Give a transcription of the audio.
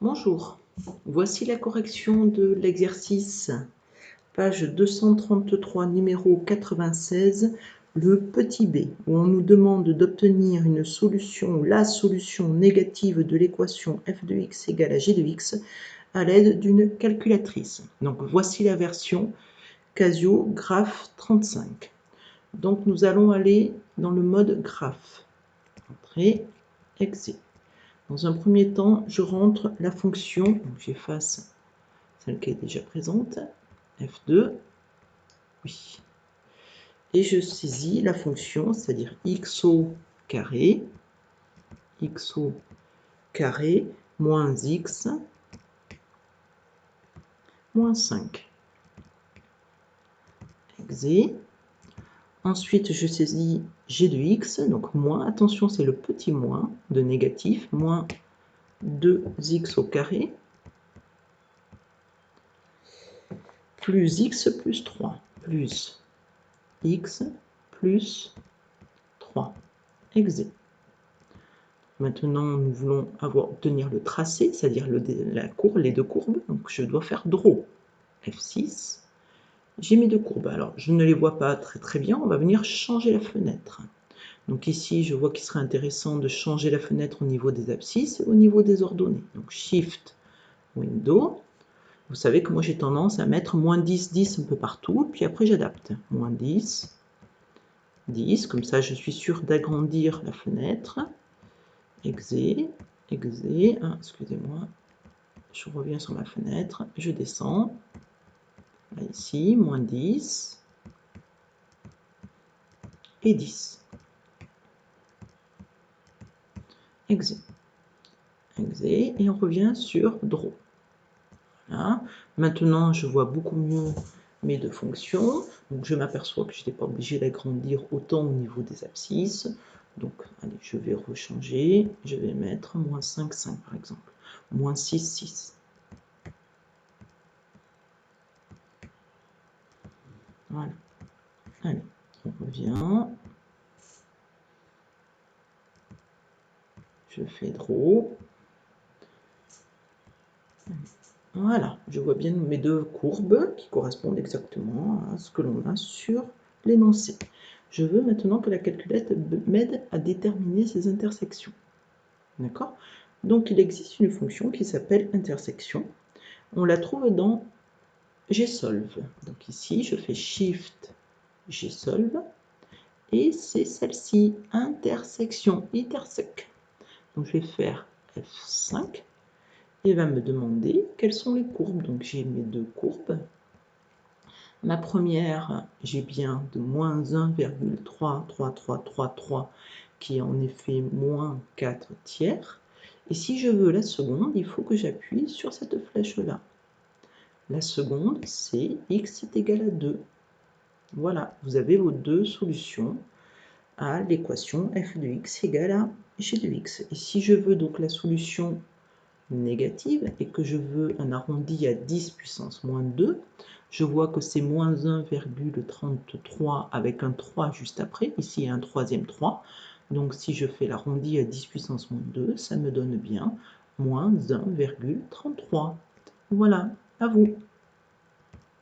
Bonjour, voici la correction de l'exercice, page 233, numéro 96, le petit b, où on nous demande d'obtenir une solution, la solution négative de l'équation f de x égale à g de x à l'aide d'une calculatrice. Donc voici la version Casio Graph 35. Donc nous allons aller dans le mode graphe. Entrée, exit. Dans un premier temps, je rentre la fonction, j'efface celle qui est déjà présente, f2, oui. Et je saisis la fonction, c'est-à-dire xo carré moins x moins 5. Exé. Ensuite, je saisis g de x, donc moins, attention, c'est le petit moins de négatif, moins 2x au carré, plus x plus 3, plus x plus 3, exé. Maintenant, nous voulons obtenir le tracé, c'est-à-dire les deux courbes. Donc, je dois faire draw. F6. J'ai mes deux courbes. Alors, je ne les vois pas très bien. On va venir changer la fenêtre. Donc ici, je vois qu'il serait intéressant de changer la fenêtre au niveau des abscisses et au niveau des ordonnées. Donc, Shift, Window. Vous savez que moi, j'ai tendance à mettre moins 10, 10 un peu partout. Puis après, j'adapte. Moins 10, 10. Comme ça, je suis sûr d'agrandir la fenêtre. Exé, exé, excusez-moi, je reviens sur ma fenêtre, je descends, là, ici, moins 10, et 10. Exé, exé, et on revient sur draw. Voilà. Maintenant, je vois beaucoup mieux mes deux fonctions, donc je m'aperçois que je n'étais pas obligé d'agrandir autant au niveau des abscisses. Donc, allez, je vais rechanger, je vais mettre moins 5, 5 par exemple, moins 6, 6. Voilà. Allez, on revient. Je fais draw. Voilà, je vois bien mes deux courbes qui correspondent exactement à ce que l'on a sur l'énoncé. Je veux maintenant que la calculette m'aide à déterminer ces intersections. D'accord? Donc il existe une fonction qui s'appelle intersection. On la trouve dans gsolve. Donc ici, je fais Shift gsolve et c'est celle-ci, intersection, intersect. Donc je vais faire F5. Il va me demander quelles sont les courbes. Donc j'ai mes deux courbes. Ma première, j'ai bien de moins 1,3333 qui est en effet moins 4 tiers. Et si je veux la seconde, il faut que j'appuie sur cette flèche-là. La seconde, c'est x est égal à 2. Voilà, vous avez vos deux solutions à l'équation f de x égale à g de x. Et si je veux donc la solution négative et que je veux un arrondi à 10 puissance moins 2, je vois que c'est moins 1,33 avec un 3 juste après. Ici, il y a un troisième 3. Donc, si je fais l'arrondi à 10 puissance moins 2, ça me donne bien moins 1,33. Voilà, à vous.